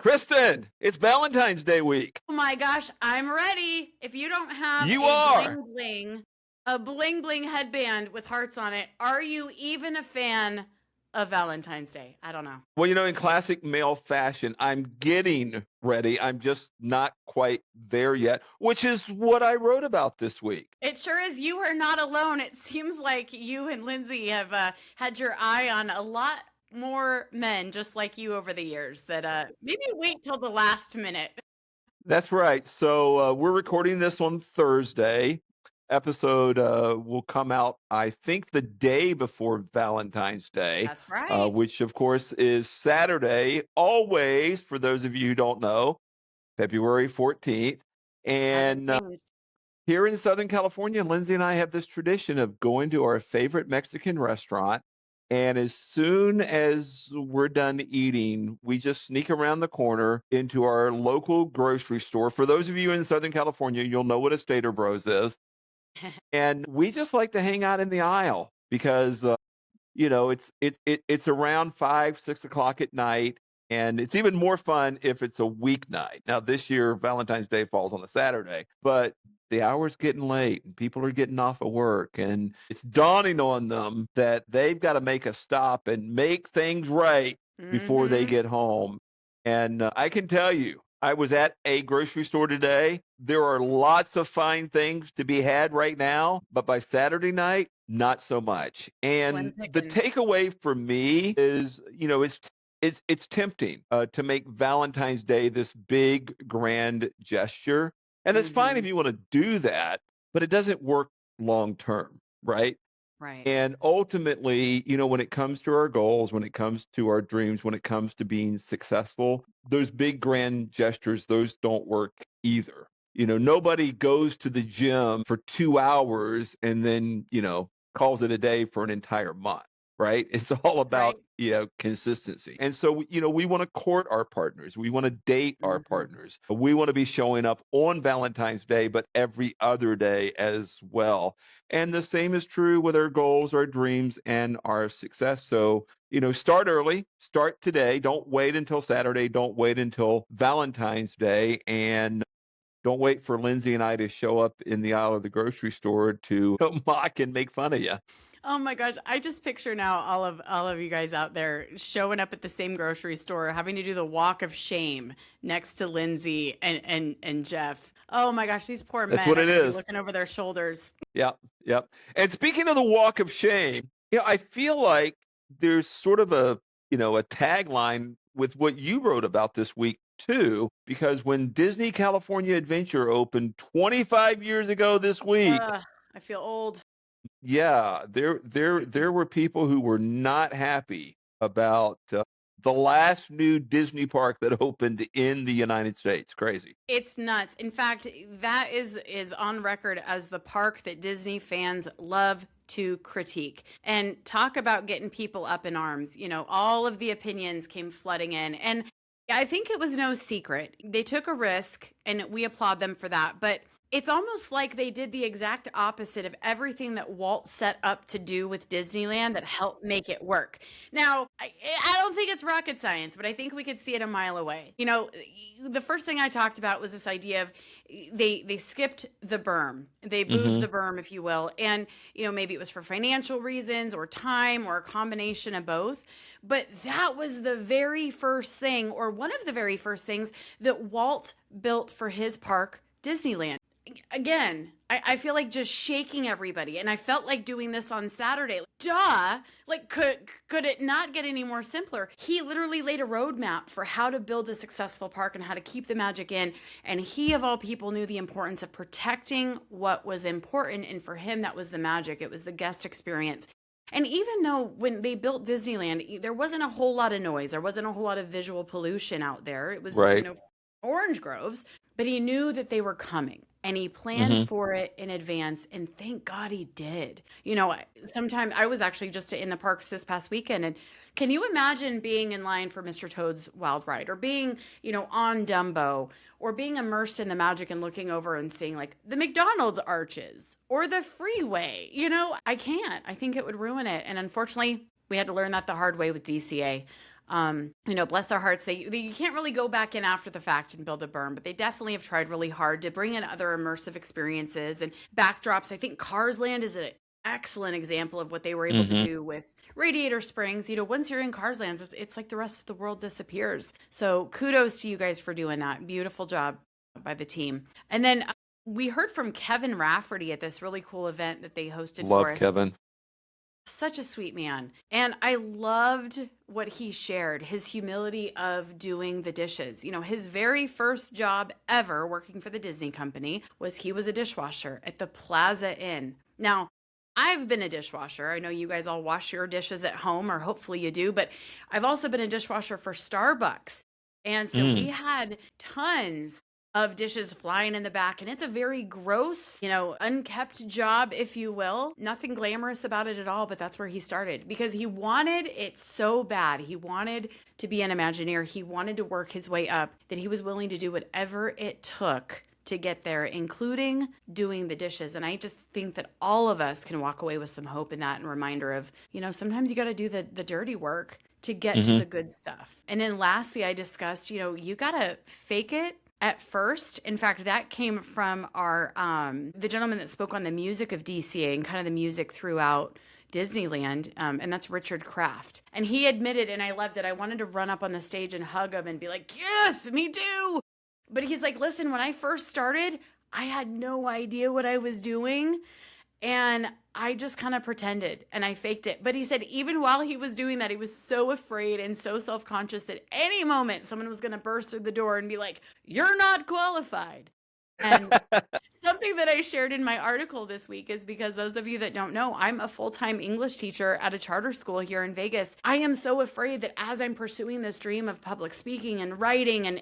Kristen, it's Valentine's Day week. Oh my gosh, I'm ready. If you don't have You are. a bling bling headband with hearts on it, are you even a fan of Valentine's Day? I don't know. Well, in classic male fashion, I'm getting ready. I'm just not quite there yet, which is what I wrote about this week. It sure is. You are not alone. It seems like you and Lindsay have had your eye on a lot more men just like you over the years that maybe wait till the last minute. That's right. So we're recording this on Thursday. Episode will come out, I think, the day before Valentine's Day, That's right. which, of course, is Saturday, always, for those of you who don't know, February 14th. Hasn't And changed. here in Southern California, Lindsay and I have this tradition of going to our favorite Mexican restaurant. And as soon as we're done eating, we just sneak around the corner into our local grocery store. For those of you in Southern California, you'll know what a Stater Bros is. And we just like to hang out in the aisle because, it's around 5, 6 o'clock at night. And it's even more fun if it's a weeknight. Now, this year, Valentine's Day falls on a Saturday, but the hour's getting late and people are getting off of work. And it's dawning on them that they've got to make a stop and make things right before they get home. And I can tell you, I was at a grocery store today. There are lots of fine things to be had right now, but by Saturday night, not so much. And the takeaway for me is, it's tempting to make Valentine's Day this big, grand gesture. And it's fine if you want to do that, but it doesn't work long term, right? Right. And ultimately, when it comes to our goals, when it comes to our dreams, when it comes to being successful, those big, grand gestures, those don't work either. Nobody goes to the gym for 2 hours and then, calls it a day for an entire month, right? It's all about, consistency. And so, we want to court our partners. We want to date our partners. We want to be showing up on Valentine's Day, but every other day as well. And the same is true with our goals, our dreams, and our success. So, start early, start today. Don't wait until Saturday. Don't wait until Valentine's Day. And don't wait for Lindsay and I to show up in the aisle of the grocery store to mock and make fun of you. Oh my gosh, I just picture now all of you guys out there showing up at the same grocery store, having to do the walk of shame next to Lindsay and Jeff. Oh my gosh, these poor men That's what it are is. looking over their shoulders. Yep. And speaking of the walk of shame, I feel like there's sort of a tagline with what you wrote about this week too, because when Disney California Adventure opened 25 years ago this week, I feel old. yeah, there were people who were not happy about the last new Disney park that opened in the United States. Crazy. It's nuts. In fact, that is on record as the park that Disney fans love to critique. And talk about getting people up in arms. All of the opinions came flooding in. And I think it was no secret. They took a risk, and we applaud them for that. But it's almost like they did the exact opposite of everything that Walt set up to do with Disneyland that helped make it work. Now, I don't think it's rocket science, but I think we could see it a mile away. The first thing I talked about was this idea of they skipped the berm. They moved the berm, if you will. And, maybe it was for financial reasons or time or a combination of both. But that was the very first thing, or one of the very first things that Walt built for his park, Disneyland. Again, I feel like just shaking everybody. And I felt like doing this on Saturday. Duh! Like, could it not get any more simpler? He literally laid a roadmap for how to build a successful park and how to keep the magic in. And he, of all people, knew the importance of protecting what was important. And for him, that was the magic. It was the guest experience. And even though when they built Disneyland, there wasn't a whole lot of noise. There wasn't a whole lot of visual pollution out there. It was, right. Orange groves. But he knew that they were coming. And he planned for it in advance, and thank God he did. Sometimes I was actually just in the parks this past weekend, and can you imagine being in line for Mr. Toad's Wild Ride, or being, on Dumbo, or being immersed in the magic and looking over and seeing like the McDonald's arches or the freeway? I can't. I think it would ruin it. And unfortunately, we had to learn that the hard way with DCA. Bless their hearts. You can't really go back in after the fact and build a berm, but they definitely have tried really hard to bring in other immersive experiences and backdrops. I think Cars Land is an excellent example of what they were able to Mm-hmm. do with Radiator Springs. Once you're in Cars Land, it's like the rest of the world disappears. So kudos to you guys for doing that. Beautiful job by the team. And then we heard from Kevin Rafferty at this really cool event that they hosted for Love us. Kevin. Such a sweet man. And I loved what he shared, his humility of doing the dishes. His very first job ever working for the Disney company was he was a dishwasher at the Plaza Inn. Now, I've been a dishwasher. I know you guys all wash your dishes at home, or hopefully you do, but I've also been a dishwasher for Starbucks. And so we Mm. had tons of dishes flying in the back, and it's a very gross, unkept job, if you will. Nothing glamorous about it at all, but that's where he started because he wanted it so bad. He wanted to be an Imagineer. He wanted to work his way up, that he was willing to do whatever it took to get there, including doing the dishes. And I just think that all of us can walk away with some hope in that, and reminder of, sometimes you got to do the dirty work to get to Mm-hmm. the good stuff. And then lastly, I discussed, you got to fake it at first. In fact, that came from our the gentleman that spoke on the music of DCA and kind of the music throughout Disneyland, and that's Richard Kraft. And he admitted, and I loved it, I wanted to run up on the stage and hug him and be like, yes, me too. But he's like, listen, when I first started, I had no idea what I was doing. And I just kind of pretended and I faked it. But he said, even while he was doing that, he was so afraid and so self conscious that any moment someone was going to burst through the door and be like, you're not qualified. And something that I shared in my article this week is because those of you that don't know, I'm a full time English teacher at a charter school here in Vegas. I am so afraid that as I'm pursuing this dream of public speaking and writing and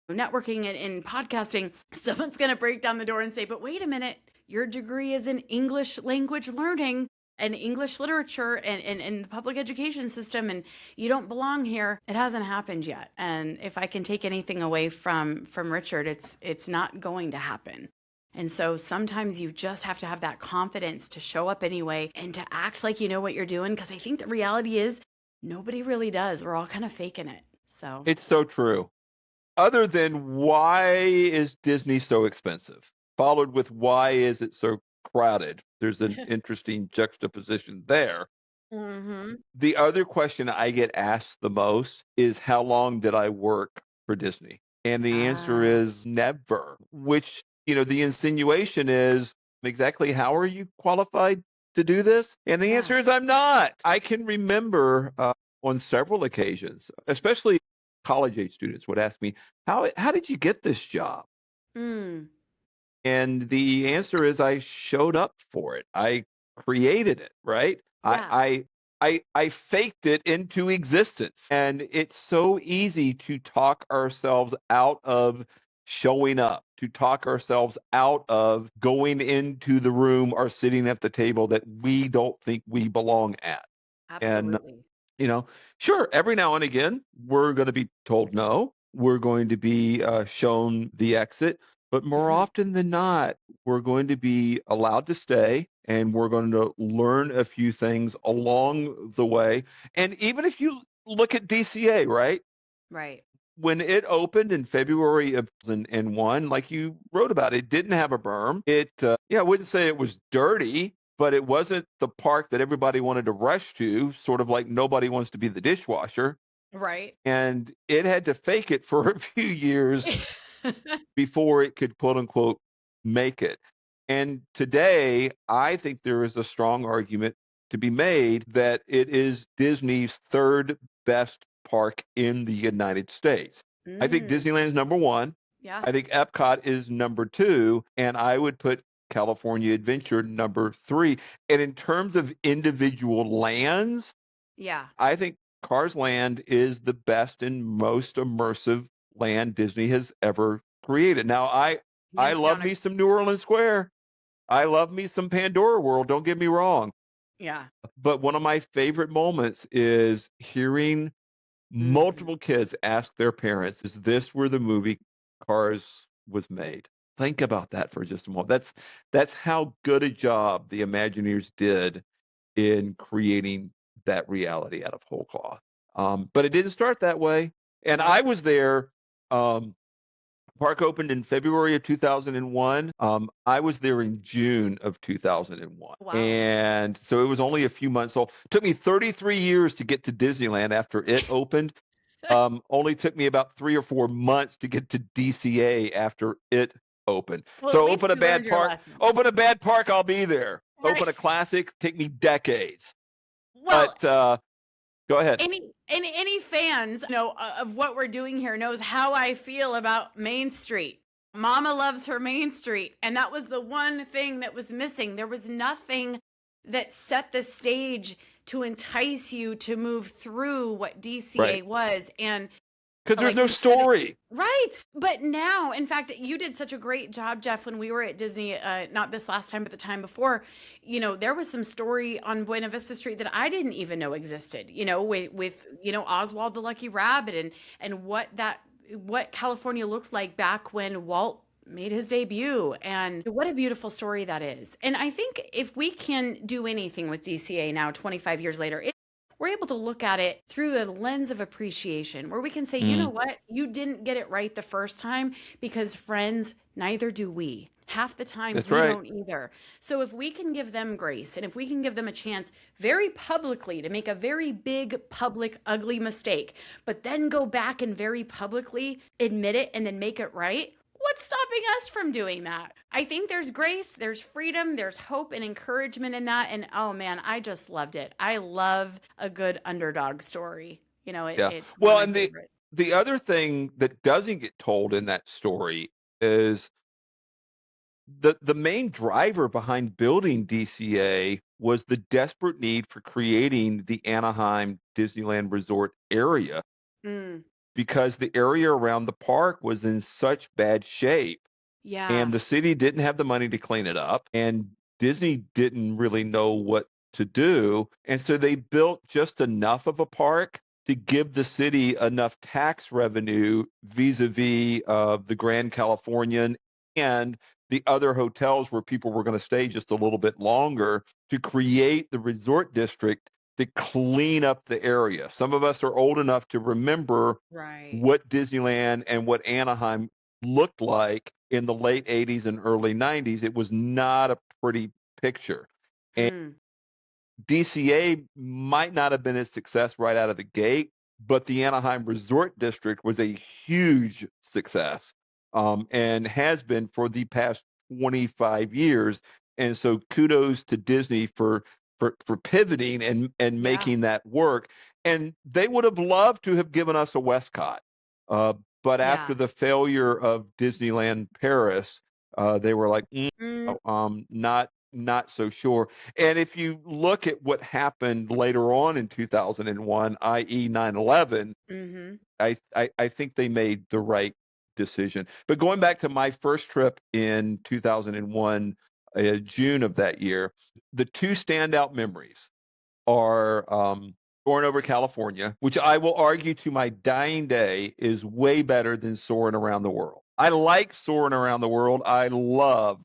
networking and podcasting, someone's going to break down the door and say, but wait a minute, your degree is in English language learning and English literature and the public education system, and you don't belong here. It hasn't happened yet. And if I can take anything away from Richard, it's not going to happen. And so sometimes you just have to have that confidence to show up anyway and to act like you know what you're doing, because I think the reality is nobody really does. We're all kind of faking it. So It's so true. Other than why is Disney so expensive? Followed with why is it so crowded? There's an interesting juxtaposition there. hmm The other question I get asked the most is how long did I work for Disney? And the answer Ah, is never, which, the insinuation is exactly how are you qualified to do this? And the yeah. answer is I'm not. I can remember on several occasions, especially college age students would ask me, how did you get this job? Mm, And the answer is I showed up for it. I created it, right? yeah, I faked it into existence. And it's so easy to talk ourselves out of showing up, to talk ourselves out of going into the room or sitting at the table that we don't think we belong at. And absolutely. you know, sure, every now and again, we're going to be told no. We're going to be shown the exit. But more hmm often than not, we're going to be allowed to stay and we're going to learn a few things along the way. And even if you look at DCA, right? Right. When it opened in February of 2001, like you wrote about, it didn't have a berm. I wouldn't say it was dirty, but it wasn't the park that everybody wanted to rush to, sort of like nobody wants to be the dishwasher. Right. And it had to fake it for a few years before it could, quote unquote, make it. And today, I think there is a strong argument to be made that it is Disney's third best park in the United States. I think mm, Disneyland is number one. yeah. I think Epcot is number two. And I would put California Adventure number three. And in terms of individual lands, Yeah. I think Cars Land is the best and most immersive land Disney has ever created. Now, I Hands love down. me some New Orleans Square. I love me some Pandora World. Don't get me wrong. Yeah. But one of my favorite moments is hearing hmm multiple kids ask their parents, "Is this where the movie Cars was made?" Think about that for just a moment. That's how good a job the Imagineers did in creating that reality out of whole cloth. But it didn't start that way. And I Nope. was there. Park opened in February of 2001. I was there in June of 2001. Wow. And so it was only a few months old. It took me 33 years to get to Disneyland after it opened. Only took me about 3 or 4 months to get to DCA after it opened. Well, at So least you learned your lesson. open a bad park, I'll be there. Right. Open a classic, take me decades. Well, But go ahead. any fans, of what we're doing here knows how I feel about Main Street. Mama loves her Main Street, and that was the one thing that was missing. There was nothing that set the stage to entice you to move through what DCA Right. was. And Because there's like no you said, story. right. But now, in fact, you did such a great job, Jeff, when we were at Disney, not this last time, but the time before, there was some story on Buena Vista Street that I didn't even know existed, with Oswald the Lucky Rabbit and what California looked like back when Walt made his debut. And what a beautiful story that is. And I think if we can do anything with DCA now, 25 years later, we're able to look at it through the lens of appreciation, where we can say, you know Mm, what, you didn't get it right the first time, because friends, neither do we. Half the time, that's we right. don't either. So if we can give them grace, and if we can give them a chance very publicly to make a very big, public, ugly mistake, but then go back and very publicly admit it and then make it right, what's stopping us from doing that? I think there's grace, there's freedom, there's hope and encouragement in that. And oh man, I just loved it. I love a good underdog story. Yeah. It's one of Well, my and favorites. the other thing that doesn't get told in that story is the main driver behind building DCA was the desperate need for creating the Anaheim Disneyland Resort area Mm, because the area around the park was in such bad shape and yeah, the city didn't have the money to clean it up and Disney didn't really know what to do, and so they built just enough of a park to give the city enough tax revenue vis-a-vis the Grand Californian and the other hotels where people were going to stay just a little bit longer to create the resort district to clean up the area. Some of us are old enough to remember right. what Disneyland and what Anaheim looked like in the late 80s and early 90s. It was not a pretty picture. And Mm, DCA might not have been a success right out of the gate, but the Anaheim Resort District was a huge success and has been for the past 25 years. And so kudos to Disney for pivoting and yeah, making that work. And they would have loved to have given us a Westcott. Uh, but after yeah. the failure of Disneyland Paris, they were like, Mm, not so sure. And if you look at what happened later on in 2001, i.e., 9/11, mm-hmm. I think they made the right decision. But going back to my first trip in 2001, June of that year, the two standout memories are Soarin' over California, which I will argue to my dying day is way better than Soarin' around the world. I like Soarin' around the world. I love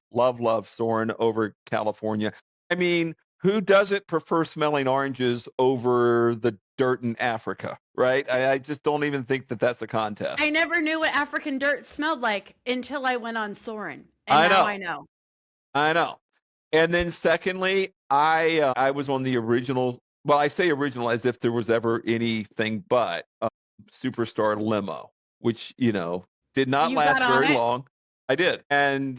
Soarin' over California. I mean, who doesn't prefer smelling oranges over the dirt in Africa, right? I just don't even think that that's a I contest. never knew what African dirt smelled like until I went on Soarin', and I now know, I know. I know. And then secondly, I was on the original. Well, I say original as if there was ever anything but Superstar Limo, which did not You got last on very it? long. I did, and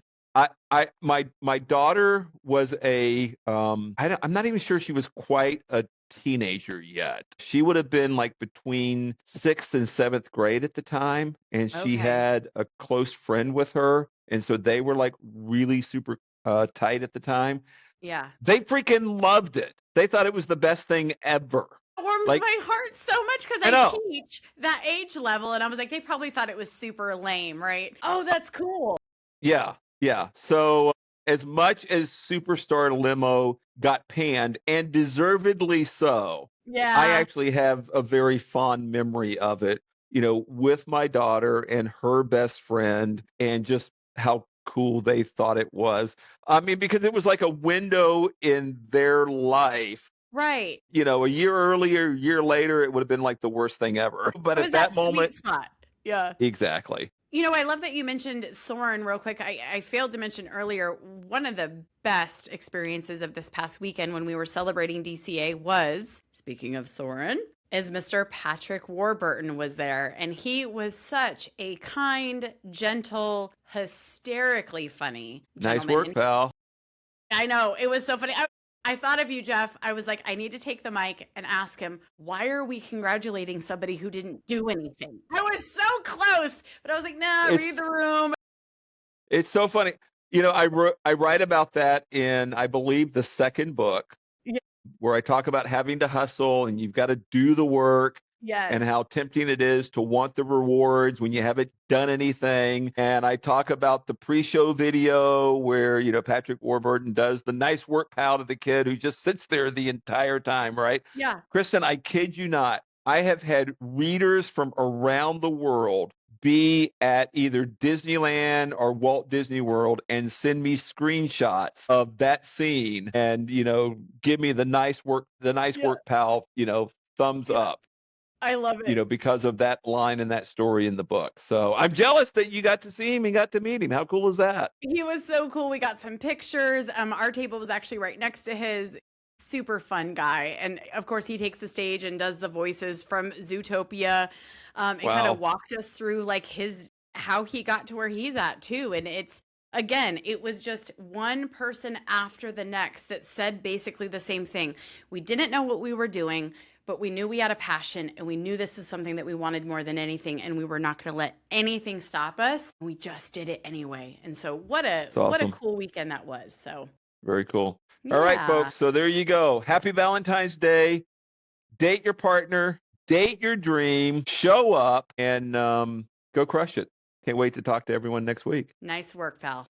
my daughter was I'm not even sure she was quite a teenager yet. She would have been like between sixth and seventh grade at the time, and she Okay. had a close friend with her, and so they were like really super tight at the time. Yeah. They freaking loved it. They thought it was the best thing ever. It warms Like, my heart so much because I I know. teach that age level, and I was like, they probably thought it was super lame, right? Oh, that's cool. Yeah, yeah. So as much as Superstar Limo got panned, and deservedly so, I Yeah. actually have a very fond memory of it, with my daughter and her best friend, and just how cool they thought it was. I mean, because it was like a window in their life Right. A year earlier, a year later, it would have been like the worst thing ever. But It at was that that sweet moment, spot. Yeah. exactly. I love that you mentioned Soren real quick. I failed to mention earlier, one of the best experiences of this past weekend when we were celebrating DCA was, speaking of Soren, is Mr. Patrick Warburton was there. And he was such a kind, gentle, hysterically funny Nice gentleman. work, pal. I know. It was so funny. I thought of you, Jeff. I was like, I need to take the mic and ask him, why are we congratulating somebody who didn't do anything? I was so close, but I was like, nah, It's read the room. it's so funny. I write about that in, I believe, the second book, Yeah. where I talk about having to hustle and you've got to do the work and Yes. how tempting it is to want the rewards when you haven't done anything. And I talk about the pre-show video where, Patrick Warburton does the nice work pal to the kid who just sits there the entire time, right? Yeah. Kristen, I kid you not. I have had readers from around the world be at either Disneyland or Walt Disney World and send me screenshots of that scene and, give me the nice Yeah. work pal, thumbs Yeah. up, I love it. because of that line and that story in the book. So I'm jealous that you got to see him and got to meet him. How cool is that? He was so cool. We got some pictures. Our table was actually right next to his. Super fun guy. And of course, he takes the stage and does the voices from Zootopia, and kind of Wow. walked us through like how he got to where he's at too. And again, it was just one person after the next that said basically the same thing. We didn't know what we were doing, but we knew we had a passion and we knew this is something that we wanted more than anything. And we were not going to let anything stop us. We just did it anyway. And so what a It's awesome. cool weekend that was. So Very cool. All right, yeah. folks. So there you go. Happy Valentine's Day. Date your partner, date your dream, show up, and go crush it. Can't wait to talk to everyone next week. Nice work, pal.